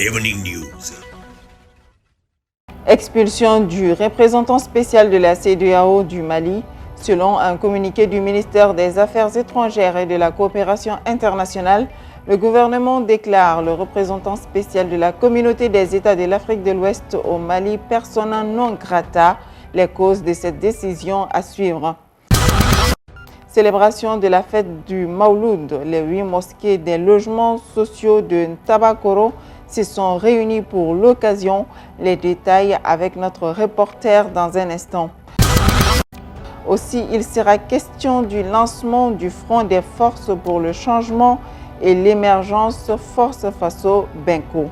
Evening News. Expulsion du représentant spécial de la CEDEAO du Mali. Selon un communiqué du ministère des Affaires étrangères et de la coopération internationale, le gouvernement déclare le représentant spécial de la communauté des États de l'Afrique de l'Ouest au Mali persona non grata. Les causes de cette décision à suivre. Célébration de la fête du Mauloud. Les 8 mosquées des logements sociaux de Ntabakoro se sont réunies pour l'occasion. Les détails avec notre reporter dans un instant. Aussi, il sera question du lancement du Front des forces pour le changement et l'émergence Force Faso Benko.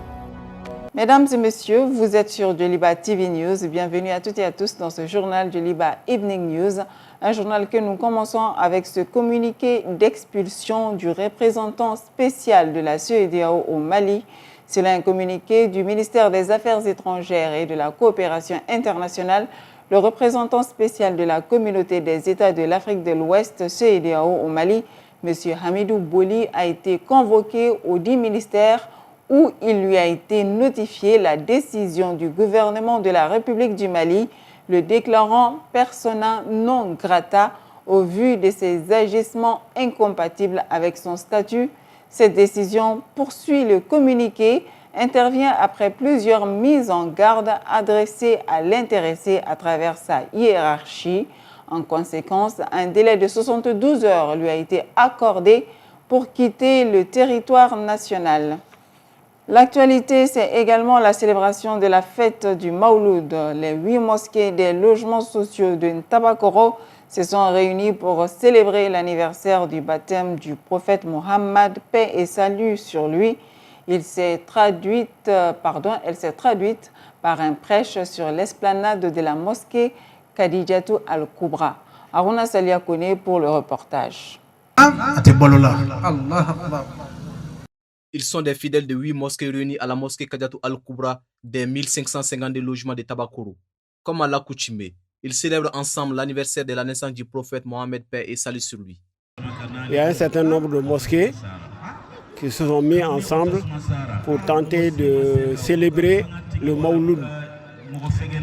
Mesdames et messieurs, vous êtes sur Joliba TV News. Bienvenue à toutes et à tous dans ce journal Joliba Evening News. Un journal que nous commençons avec ce communiqué d'expulsion du représentant spécial de la CEDEAO au Mali. Selon un communiqué du ministère des Affaires étrangères et de la coopération internationale, le représentant spécial de la communauté des États de l'Afrique de l'Ouest, CEDEAO au Mali, M. Hamidou Boli, a été convoqué au dit ministère où il lui a été notifié la décision du gouvernement de la République du Mali, le déclarant persona non grata au vu de ses agissements incompatibles avec son statut. Cette décision, poursuit le communiqué, intervient après plusieurs mises en garde adressées à l'intéressé à travers sa hiérarchie. En conséquence, un délai de 72 heures lui a été accordé pour quitter le territoire national. L'actualité, c'est également la célébration de la fête du Mauloud. Les 8 mosquées des logements sociaux de Ntabakoro se sont réunies pour célébrer l'anniversaire du baptême du prophète Mohammed, paix et salut sur lui. Elle s'est traduite par un prêche sur l'esplanade de la mosquée Khadijatou Al-Kubra. Aruna Salia Kone pour le reportage. Ils sont des fidèles de 8 mosquées réunies à la mosquée Khadijatou Al-Kubra des 1552 logements de Tabakoro. Comme à l'accoutumée, ils célèbrent ensemble l'anniversaire de la naissance du prophète Mohammed, paix et salut sur lui. Il y a un certain nombre de mosquées qui se sont mis ensemble pour tenter de célébrer le Mauloud.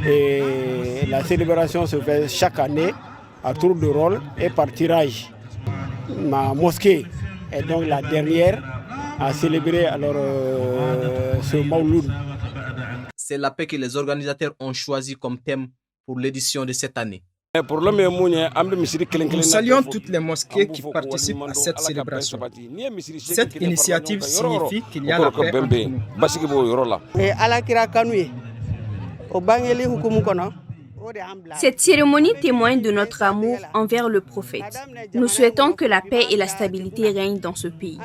Et la célébration se fait chaque année à tour de rôle et par tirage. Ma mosquée est donc la dernière à célébrer ce Mauloud. C'est la paix que les organisateurs ont choisi comme thème pour l'édition de cette année. Nous saluons toutes les mosquées qui participent à cette célébration. Cette initiative signifie qu'il y a la paix entre nous. Cette cérémonie témoigne de notre amour envers le prophète. Nous souhaitons que la paix et la stabilité règnent dans ce pays.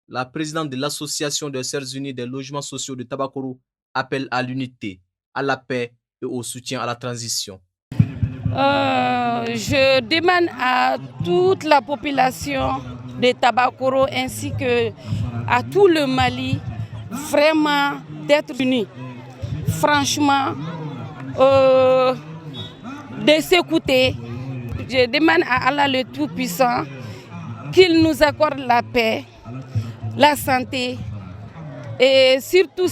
La présidente de l'Association des Sœurs Unies des logements sociaux de Tabakoro appelle à l'unité, à la paix et au soutien à la transition. Je demande à toute la population de Tabakoro ainsi que à tout le Mali vraiment d'être unis. Franchement, de s'écouter. Je demande à Allah le Tout-Puissant qu'il nous accorde la paix, la santé et surtout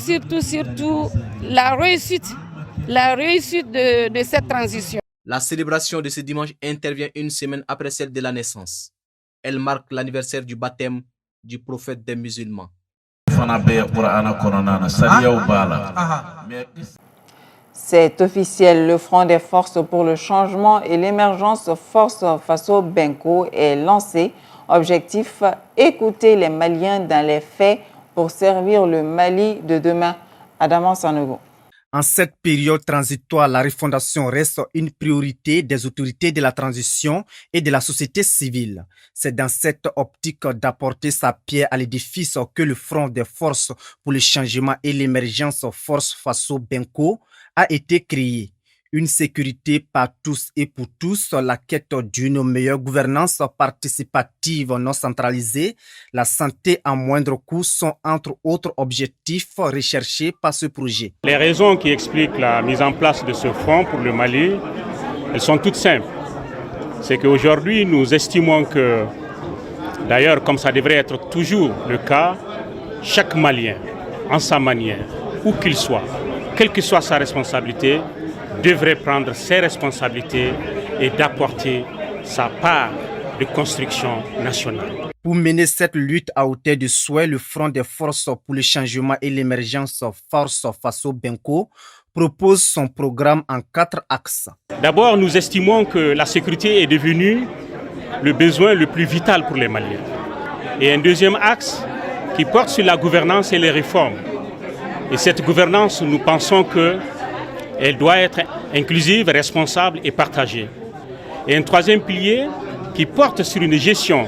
la réussite de cette transition. La célébration de ce dimanche intervient une semaine après celle de la naissance. Elle marque l'anniversaire du baptême du prophète des musulmans. C'est officiel, le Front des forces pour le changement et l'émergence Force Faso Benko est lancé. Objectif, écouter les Maliens dans les faits pour servir le Mali de demain. Adama Sanogo. En cette période transitoire, la refondation reste une priorité des autorités de la transition et de la société civile. C'est dans cette optique d'apporter sa pierre à l'édifice que le Front des forces pour le changement et l'émergence Force Faso Benko a été créé. Une sécurité par tous et pour tous, la quête d'une meilleure gouvernance participative non centralisée, la santé à moindre coût sont entre autres objectifs recherchés par ce projet. Les raisons qui expliquent la mise en place de ce front pour le Mali, elles sont toutes simples. C'est qu'aujourd'hui, nous estimons que D'ailleurs, comme ça devrait être toujours le cas, chaque Malien, en sa manière, où qu'il soit, quelle que soit sa responsabilité, devrait prendre ses responsabilités et d'apporter sa part de construction nationale. Pour mener cette lutte à hauteur de souhait, le Front des forces pour le changement et l'émergence Force Faso Benko propose son programme en 4 axes. D'abord, nous estimons que la sécurité est devenue le besoin le plus vital pour les Maliens. Et un deuxième axe qui porte sur la gouvernance et les réformes. Et cette gouvernance, nous pensons qu'elle doit être inclusive, responsable et partagée. Et un troisième pilier qui porte sur une gestion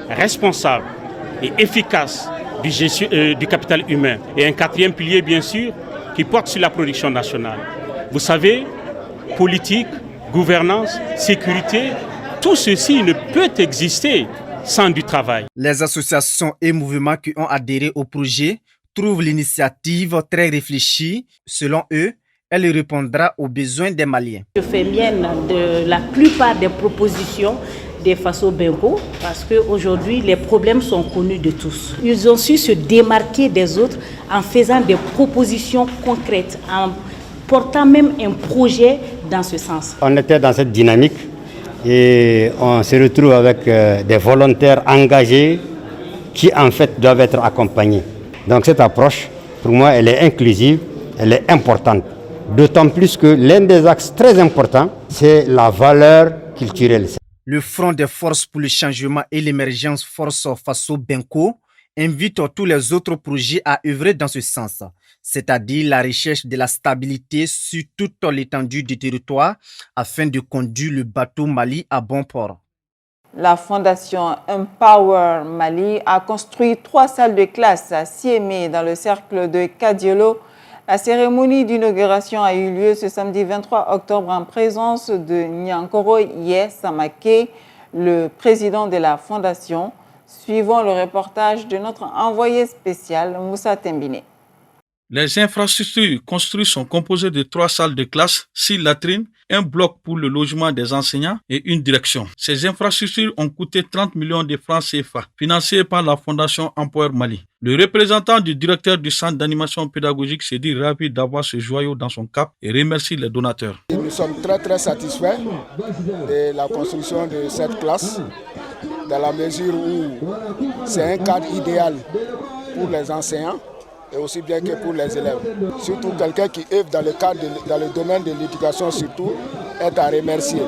responsable et efficace du capital humain. Et un quatrième pilier, bien sûr, qui porte sur la production nationale. Vous savez, politique, gouvernance, sécurité, tout ceci ne peut exister sans du travail. Les associations et mouvements qui ont adhéré au projet trouvent l'initiative très réfléchie. Selon eux, elle répondra aux besoins des Maliens. Je fais mienne de la plupart des propositions des Faso Benko parce qu'aujourd'hui, les problèmes sont connus de tous. Ils ont su se démarquer des autres en faisant des propositions concrètes, en portant même un projet dans ce sens. On était dans cette dynamique et on se retrouve avec des volontaires engagés qui en fait doivent être accompagnés. Donc cette approche, pour moi, elle est inclusive, elle est importante. D'autant plus que l'un des axes très importants, c'est la valeur culturelle. Le Front des forces pour le changement et l'émergence Force Faso Benko invite tous les autres projets à œuvrer dans ce sens, c'est-à-dire la recherche de la stabilité sur toute l'étendue du territoire afin de conduire le bateau Mali à bon port. La fondation Empower Mali a construit 3 salles de classe à Siémé dans le cercle de Kadiolo. La cérémonie d'inauguration a eu lieu ce samedi 23 octobre en présence de Nyankoro Ye Samake, le président de la fondation. Suivons le reportage de notre envoyé spécial Moussa Tembine. Les infrastructures construites sont composées de 3 salles de classe, 6 latrines, un bloc pour le logement des enseignants et une direction. Ces infrastructures ont coûté 30 millions de francs CFA, financées par la fondation Empower Mali. Le représentant du directeur du centre d'animation pédagogique s'est dit ravi d'avoir ce joyau dans son cap et remercie les donateurs. Nous sommes très satisfaits de la construction de cette classe, dans la mesure où c'est un cadre idéal pour les enseignants et aussi bien que pour les élèves. Surtout quelqu'un qui œuvre dans le domaine de l'éducation surtout est à remercier.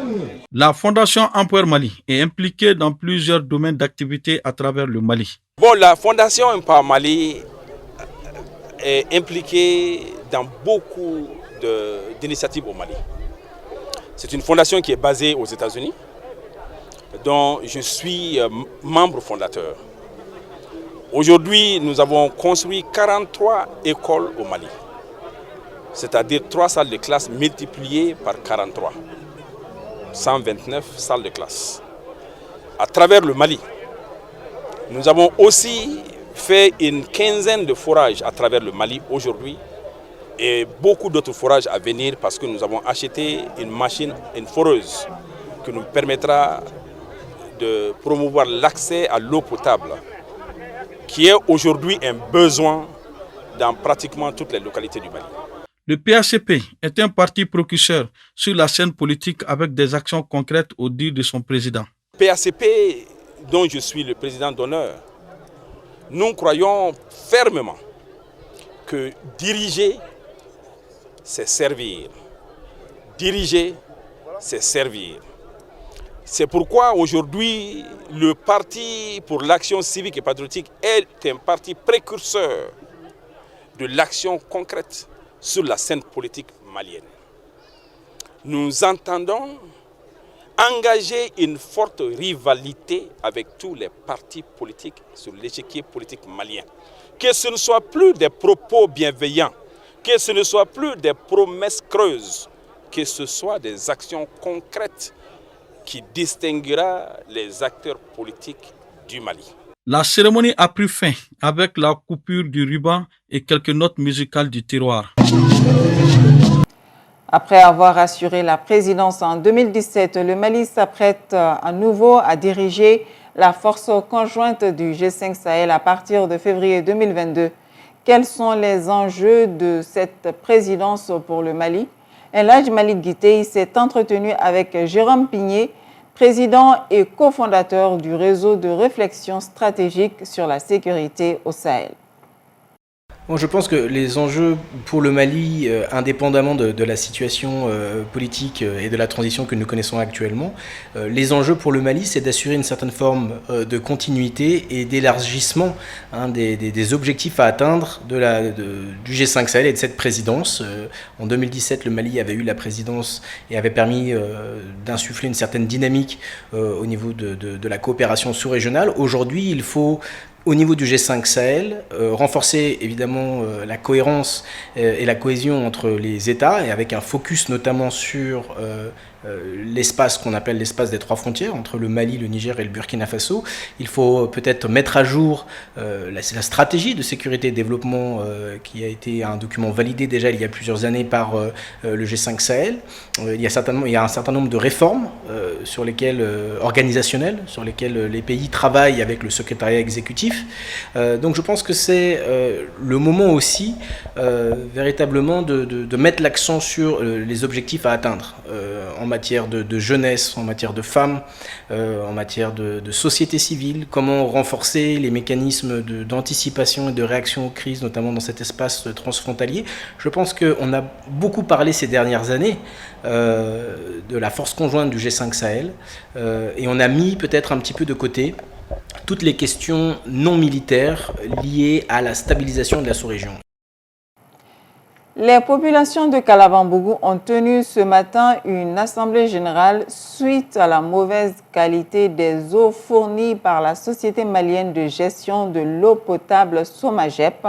La fondation Empower Mali est impliquée dans plusieurs domaines d'activité à travers le Mali. Bon, la fondation Empower Mali est impliquée dans beaucoup d'initiatives au Mali. C'est une fondation qui est basée aux États-Unis, dont je suis membre fondateur. Aujourd'hui, nous avons construit 43 écoles au Mali, c'est-à-dire 3 salles de classe multipliées par 43, 129 salles de classe. À travers le Mali, nous avons aussi fait une quinzaine de forages à travers le Mali aujourd'hui et beaucoup d'autres forages à venir parce que nous avons acheté une machine, une foreuse, qui nous permettra de promouvoir l'accès à l'eau potable, qui est aujourd'hui un besoin dans pratiquement toutes les localités du Mali. Le PACP est un parti précurseur sur la scène politique avec des actions concrètes au dire de son président. PACP, dont je suis le président d'honneur, nous croyons fermement que diriger, c'est servir. Diriger, c'est servir. C'est pourquoi aujourd'hui, le Parti pour l'action civique et patriotique est un parti précurseur de l'action concrète sur la scène politique malienne. Nous entendons engager une forte rivalité avec tous les partis politiques sur l'échiquier politique malien. Que ce ne soit plus des propos bienveillants, que ce ne soit plus des promesses creuses, que ce soit des actions concrètes qui distinguera les acteurs politiques du Mali. La cérémonie a pris fin avec la coupure du ruban et quelques notes musicales du terroir. Après avoir assuré la présidence en 2017, le Mali s'apprête à nouveau à diriger la force conjointe du G5 Sahel à partir de février 2022. Quels sont les enjeux de cette présidence pour le Mali? Elhadji Malick Guité s'est entretenu avec Jérôme Pigné, président et cofondateur du réseau de réflexion stratégique sur la sécurité au Sahel. Bon, je pense que les enjeux pour le Mali, indépendamment de la situation politique et de la transition que nous connaissons actuellement, les enjeux pour le Mali, c'est d'assurer une certaine forme de continuité et d'élargissement des objectifs à atteindre du G5 Sahel et de cette présidence. En 2017, le Mali avait eu la présidence et avait permis d'insuffler une certaine dynamique au niveau de la coopération sous-régionale. Aujourd'hui, il faut, au niveau du G5 Sahel, renforcer évidemment la cohérence et la cohésion entre les États et avec un focus notamment sur l'espace qu'on appelle l'espace des trois frontières entre le Mali, le Niger et le Burkina Faso. Il faut peut-être mettre à jour la stratégie de sécurité et développement qui a été un document validé déjà il y a plusieurs années par le G5 Sahel. Il y a un certain nombre de réformes sur lesquelles, organisationnelles, sur lesquelles les pays travaillent avec le secrétariat exécutif. Donc je pense que c'est le moment aussi véritablement de mettre l'accent sur les objectifs à atteindre en matière de jeunesse, en matière de femmes, en matière de société civile, comment renforcer les mécanismes d'anticipation et de réaction aux crises, notamment dans cet espace transfrontalier. Je pense qu'on a beaucoup parlé ces dernières années de la force conjointe du G5 Sahel et on a mis peut-être un petit peu de côté toutes les questions non militaires liées à la stabilisation de la sous-région. Les populations de Kalabambougou ont tenu ce matin une assemblée générale suite à la mauvaise qualité des eaux fournies par la Société malienne de gestion de l'eau potable Somagep.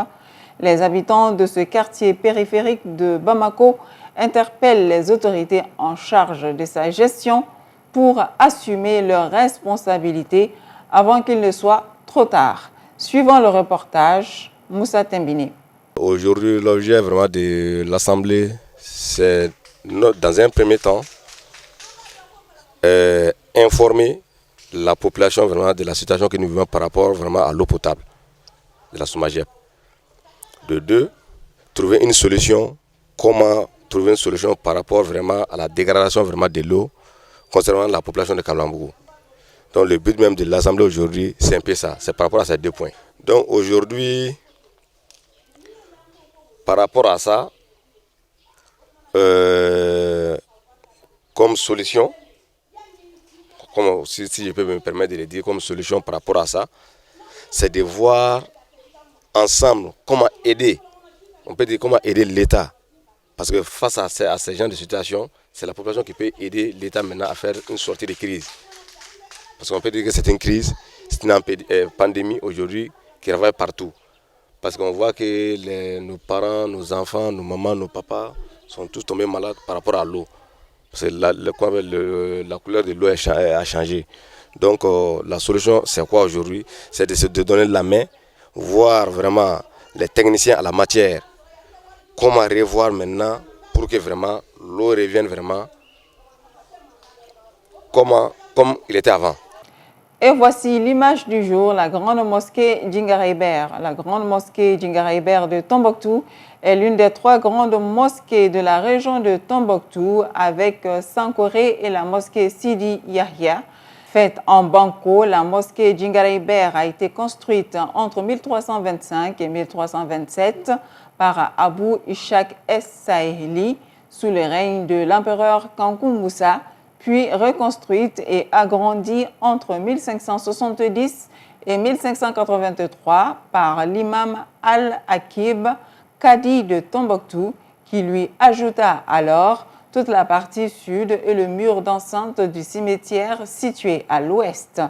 Les habitants de ce quartier périphérique de Bamako interpellent les autorités en charge de sa gestion pour assumer leurs responsabilités avant qu'il ne soit trop tard. Suivant le reportage, Moussa Tembini. Aujourd'hui, l'objet vraiment de l'Assemblée, c'est dans un premier temps informer la population vraiment de la situation que nous vivons par rapport vraiment à l'eau potable de la Somagep. De deux, trouver une solution, comment trouver une solution par rapport vraiment à la dégradation vraiment de l'eau concernant la population de Kalabambougou. Donc le but même de l'Assemblée aujourd'hui, c'est un peu ça, c'est par rapport à ces deux points. Donc aujourd'hui, par rapport à ça, comme solution, si je peux me permettre de le dire, comme solution par rapport à ça, c'est de voir ensemble comment aider, on peut dire comment aider l'État. Parce que face à ces genres de situations, c'est la population qui peut aider l'État maintenant à faire une sortie de crise. Parce qu'on peut dire que c'est une crise, c'est une pandémie aujourd'hui qui ravage partout. Parce qu'on voit que nos parents, nos enfants, nos mamans, nos papas sont tous tombés malades par rapport à l'eau. Parce que la couleur de l'eau a changé. Donc la solution, c'est quoi aujourd'hui? C'est de donner la main, voir vraiment les techniciens à la matière, comment revoir maintenant pour que vraiment l'eau revienne vraiment comme il était avant. Et voici l'image du jour, la grande mosquée Djingareyber. La grande mosquée Djingareyber de Tombouctou est l'une des 3 grandes mosquées de la région de Tombouctou avec Sankoré et la mosquée Sidi Yahya. Faite en banco, la mosquée Djingareyber a été construite entre 1325 et 1327 par Abou Ishaq Es-Saheli sous le règne de l'empereur Kankou Moussa, puis reconstruite et agrandie entre 1570 et 1583 par l'imam Al-Akib, cadi de Tombouctou, qui lui ajouta alors toute la partie sud et le mur d'enceinte du cimetière situé à l'ouest.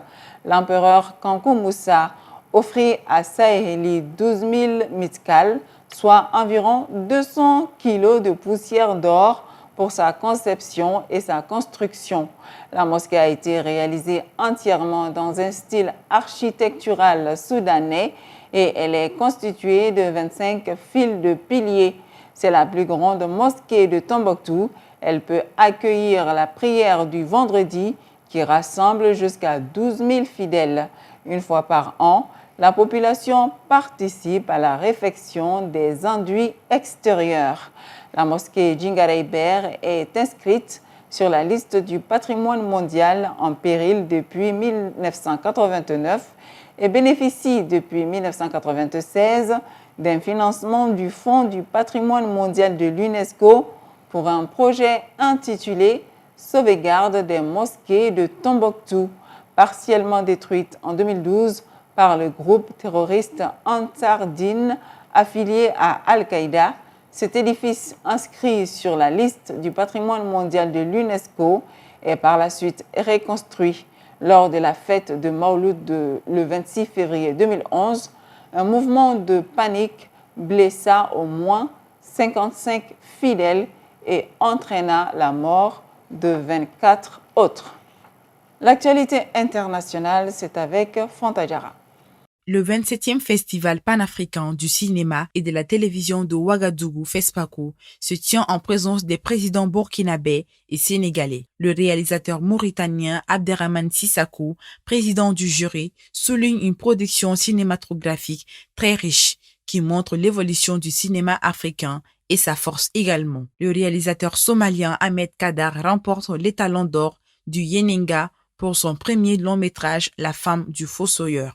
L'empereur Kankou Moussa offrit à Saheli 12 000 mitkal, soit environ 200 kilos de poussière d'or, pour sa conception et sa construction. La mosquée a été réalisée entièrement dans un style architectural soudanais et elle est constituée de 25 fils de piliers. C'est la plus grande mosquée de Tombouctou. Elle peut accueillir la prière du vendredi qui rassemble jusqu'à 12 000 fidèles. Une fois par an, la population participe à la réfection des enduits extérieurs. La mosquée Djingareyber est inscrite sur la liste du patrimoine mondial en péril depuis 1989 et bénéficie depuis 1996 d'un financement du Fonds du patrimoine mondial de l'UNESCO pour un projet intitulé « Sauvegarde des mosquées de Tombouctou », partiellement détruite en 2012 par le groupe terroriste Ansar Dine affilié à Al-Qaïda. Cet édifice inscrit sur la liste du patrimoine mondial de l'UNESCO est par la suite reconstruit. Lors de la fête de Mawlud le 26 février 2011, un mouvement de panique blessa au moins 55 fidèles et entraîna la mort de 24 autres. L'actualité internationale, c'est avec Fantajara. Le 27e Festival panafricain du cinéma et de la télévision de Ouagadougou, FESPACO, se tient en présence des présidents burkinabés et sénégalais. Le réalisateur mauritanien Abderrahmane Sissakou, président du jury, souligne une production cinématographique très riche qui montre l'évolution du cinéma africain et sa force également. Le réalisateur somalien Ahmed Kadar remporte l'étalon d'or du Yeninga pour son premier long métrage La femme du fossoyeur.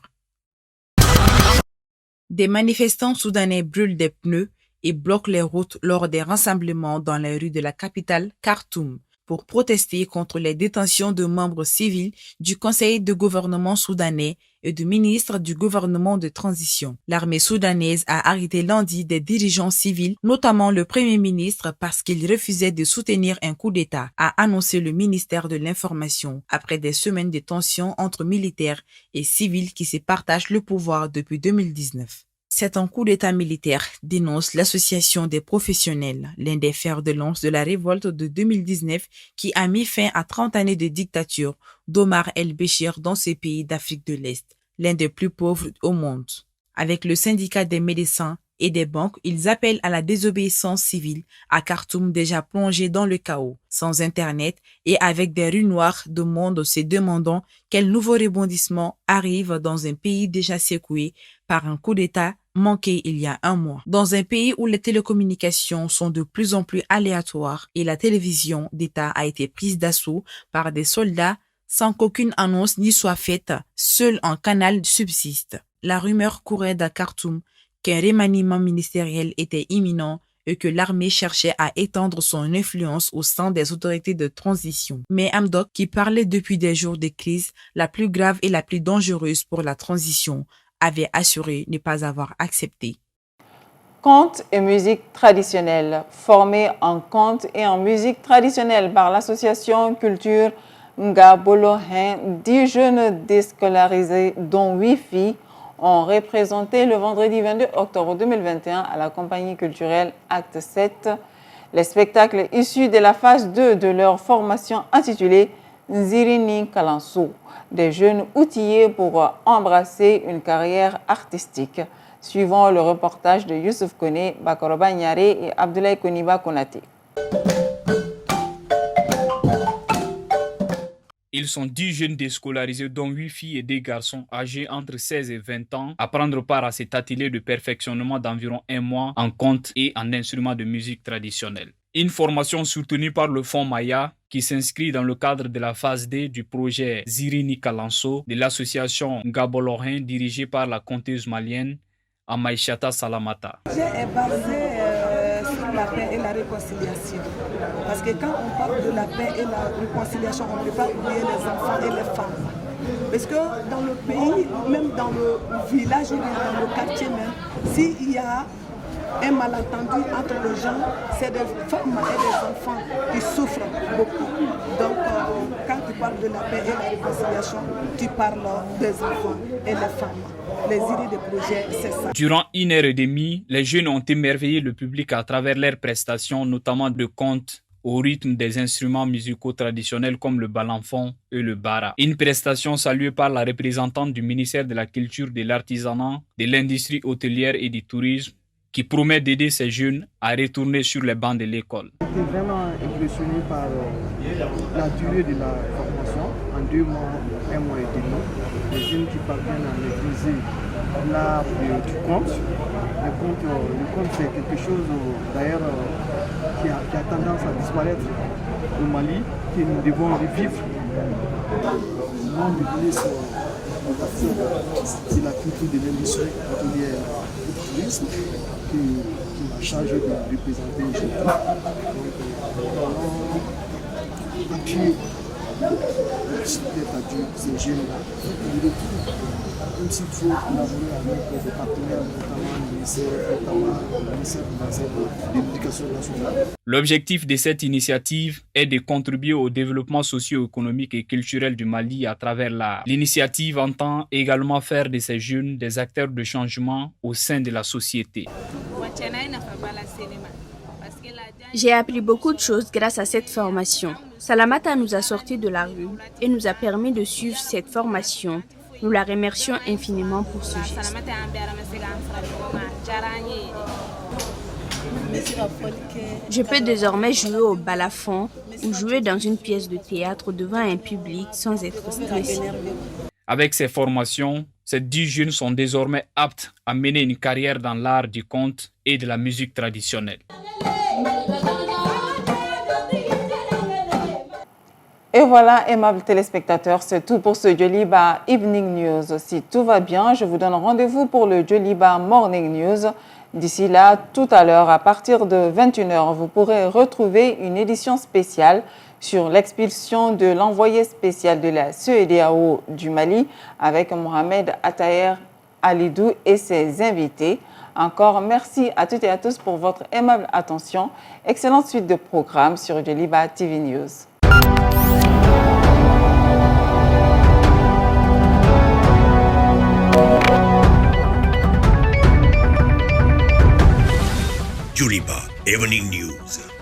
Des manifestants soudanais brûlent des pneus et bloquent les routes lors des rassemblements dans les rues de la capitale Khartoum pour protester contre les détentions de membres civils du Conseil de gouvernement soudanais et du ministre du gouvernement de transition. L'armée soudanaise a arrêté lundi des dirigeants civils, notamment le Premier ministre, parce qu'il refusait de soutenir un coup d'État, a annoncé le ministère de l'Information, après des semaines de tensions entre militaires et civils qui se partagent le pouvoir depuis 2019. C'est un coup d'État militaire, dénonce l'Association des professionnels, l'un des fers de lance de la révolte de 2019 qui a mis fin à 30 années de dictature d'Omar el-Béchir dans ces pays d'Afrique de l'Est, l'un des plus pauvres au monde. Avec le syndicat des médecins et des banques, ils appellent à la désobéissance civile à Khartoum déjà plongé dans le chaos, sans Internet et avec des rues noires de monde se demandant quel nouveau rebondissement arrive dans un pays déjà secoué par un coup d'État manqué il y a un mois. Dans un pays où les télécommunications sont de plus en plus aléatoires et la télévision d'État a été prise d'assaut par des soldats sans qu'aucune annonce n'y soit faite, seul un canal subsiste. La rumeur courait à Khartoum qu'un remaniement ministériel était imminent et que l'armée cherchait à étendre son influence au sein des autorités de transition. Mais Hamdok, qui parlait depuis des jours de crise, la plus grave et la plus dangereuse pour la transition, avait assuré ne pas avoir accepté. Contes et musique traditionnelle. Formés en contes et en musique traditionnelle par l'association Culture Ngabolohin, 10 jeunes déscolarisés, dont 8 filles, ont représenté le vendredi 22 octobre 2021 à la compagnie culturelle Acte 7 les spectacles issus de la phase 2 de leur formation intitulée Nzirini Kalanso, des jeunes outillés pour embrasser une carrière artistique. Suivant le reportage de Youssouf Kone, Bakoroba Nyare et Abdoulaye Koniba Konate. Ils sont 10 jeunes déscolarisés, dont 8 filles et 2 garçons âgés entre 16 et 20 ans, à prendre part à cet atelier de perfectionnement d'environ 1 mois en contes et en instruments de musique traditionnelle. Une formation soutenue par le Fonds Maya qui s'inscrit dans le cadre de la phase D du projet Zirini Kalanso de l'association Ngabolohin dirigée par la conteuse malienne Amaïchata Salamata. Le projet est basé sur la paix et la réconciliation. Parce que quand on parle de la paix et la réconciliation, on ne peut pas oublier les enfants et les femmes. Parce que dans le pays, même dans le village ou dans le quartier même, s'il y a un malentendu entre les gens, c'est des femmes et des enfants qui souffrent beaucoup. Donc, quand tu parles de la paix et la réconciliation, tu parles des enfants et des femmes. Les idées de projet, c'est ça. Durant 1h30, les jeunes ont émerveillé le public à travers leurs prestations, notamment de contes au rythme des instruments musicaux traditionnels comme le balanfon et le bara. Une prestation saluée par la représentante du ministère de la Culture, de l'Artisanat, de l'Industrie hôtelière et du Tourisme, qui promet d'aider ces jeunes à retourner sur les bancs de l'école. J'étais vraiment impressionné par la durée de la formation. en 2 mois, 1 mois et demi. Les jeunes qui parviennent à maîtriser l'art du conte. Le conte, c'est quelque chose d'ailleurs qui a tendance à disparaître au Mali, que nous devons revivre. Moi, je laisse à partir de la culture de l'industrie hôtelière et du tourisme qui m'a chargé de représenter aujourd'hui. Donc, nous allons appuyer peut-être à ces jeunes-là. Même s'il faut collaborer avec des partenaires, notamment le ministère de l'Éducation nationale. L'objectif de cette initiative est de contribuer au développement socio-économique et culturel du Mali à travers l'art. L'initiative entend également faire de ces jeunes des acteurs de changement au sein de la société. J'ai appris beaucoup de choses grâce à cette formation. Salamata nous a sortis de la rue et nous a permis de suivre cette formation. Nous la remercions infiniment pour ce geste. Je peux désormais jouer au balafon ou jouer dans une pièce de théâtre devant un public sans être stressé. Avec ces formations, ces 10 jeunes sont désormais aptes à mener une carrière dans l'art du conte et de la musique traditionnelle. Et voilà, aimables téléspectateurs, c'est tout pour ce Djoliba Evening News. Si tout va bien, je vous donne rendez-vous pour le Djoliba Morning News. D'ici là, tout à l'heure, à partir de 21h, vous pourrez retrouver une édition spéciale sur l'expulsion de l'envoyé spécial de la CEDEAO du Mali avec Mohamed Attaher Alidou et ses invités. Encore merci à toutes et à tous pour votre aimable attention. Excellente suite de programmes sur Djoliba TV News. Djoliba Evening News.